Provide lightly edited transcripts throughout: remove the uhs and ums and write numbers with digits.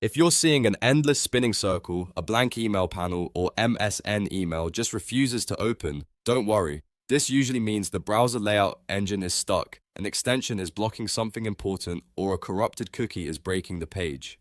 If you're seeing an endless spinning circle, a blank email panel, or MSN email just refuses to open, don't worry. This usually means the browser layout engine is stuck, an extension is blocking something important, or a corrupted cookie is breaking the page.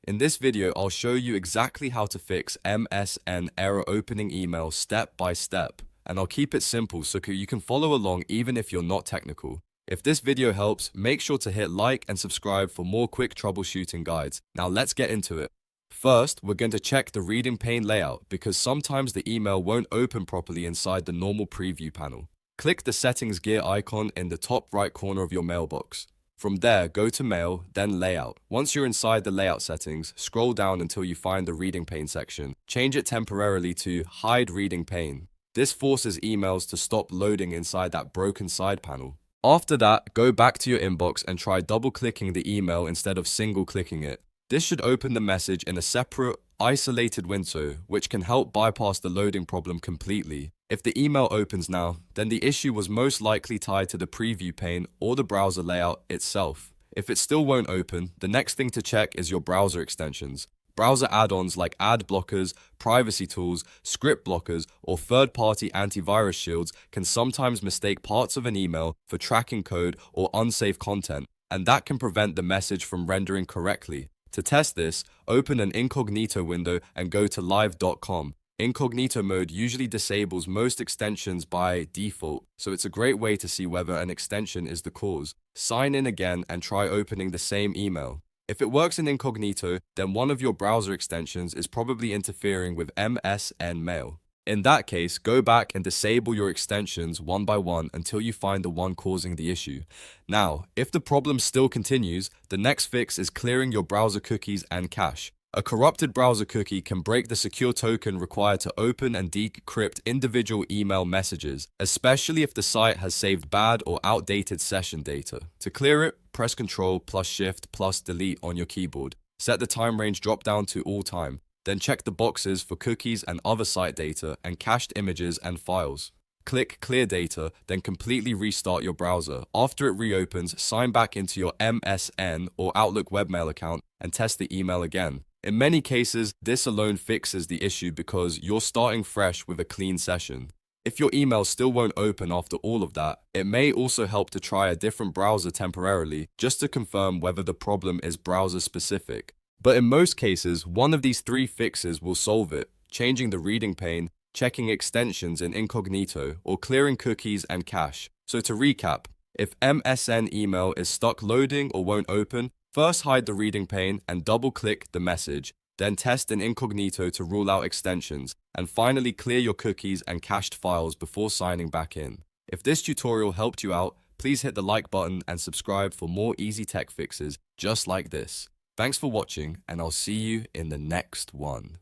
In this video, I'll show you exactly how to fix MSN error opening email step by step, and I'll keep it simple so you can follow along even if you're not technical. If this video helps, make sure to hit like and subscribe for more quick troubleshooting guides. Now let's get into it. First, we're going to check the reading pane layout because sometimes the email won't open properly inside the normal preview panel. Click the settings gear icon in the top right corner of your mailbox. From there, go to Mail, then Layout. Once you're inside the layout settings, scroll down until you find the reading pane section. Change it temporarily to Hide Reading Pane. This forces emails to stop loading inside that broken side panel. After that, go back to your inbox and try double-clicking the email instead of single-clicking it. This should open the message in a separate, isolated window, which can help bypass the loading problem completely. If the email opens now, then the issue was most likely tied to the preview pane or the browser layout itself. If it still won't open, the next thing to check is your browser extensions. Browser add-ons like ad blockers, privacy tools, script blockers, or third-party antivirus shields can sometimes mistake parts of an email for tracking code or unsafe content, and that can prevent the message from rendering correctly. To test this, open an Incognito window and go to live.com. Incognito mode usually disables most extensions by default, so it's a great way to see whether an extension is the cause. Sign in again and try opening the same email. If it works in Incognito, then one of your browser extensions is probably interfering with MSN Mail. In that case, go back and disable your extensions one by one until you find the one causing the issue. Now, if the problem still continues, the next fix is clearing your browser cookies and cache. A corrupted browser cookie can break the secure token required to open and decrypt individual email messages, especially if the site has saved bad or outdated session data. To clear it, press Ctrl plus Shift plus Delete on your keyboard. Set the time range drop down to all time. Then check the boxes for cookies and other site data and cached images and files. Click Clear Data, then completely restart your browser. After it reopens, sign back into your MSN or Outlook webmail account and test the email again. In many cases, this alone fixes the issue because you're starting fresh with a clean session. If your email still won't open after all of that, it may also help to try a different browser temporarily just to confirm whether the problem is browser specific. But in most cases, one of these three fixes will solve it: changing the reading pane, checking extensions in Incognito, or clearing cookies and cache. So to recap, if MSN email is stuck loading or won't open, first hide the reading pane and double-click the message. Then test in Incognito to rule out extensions, and finally clear your cookies and cached files before signing back in. If this tutorial helped you out, please hit the like button and subscribe for more easy tech fixes just like this. Thanks for watching, and I'll see you in the next one.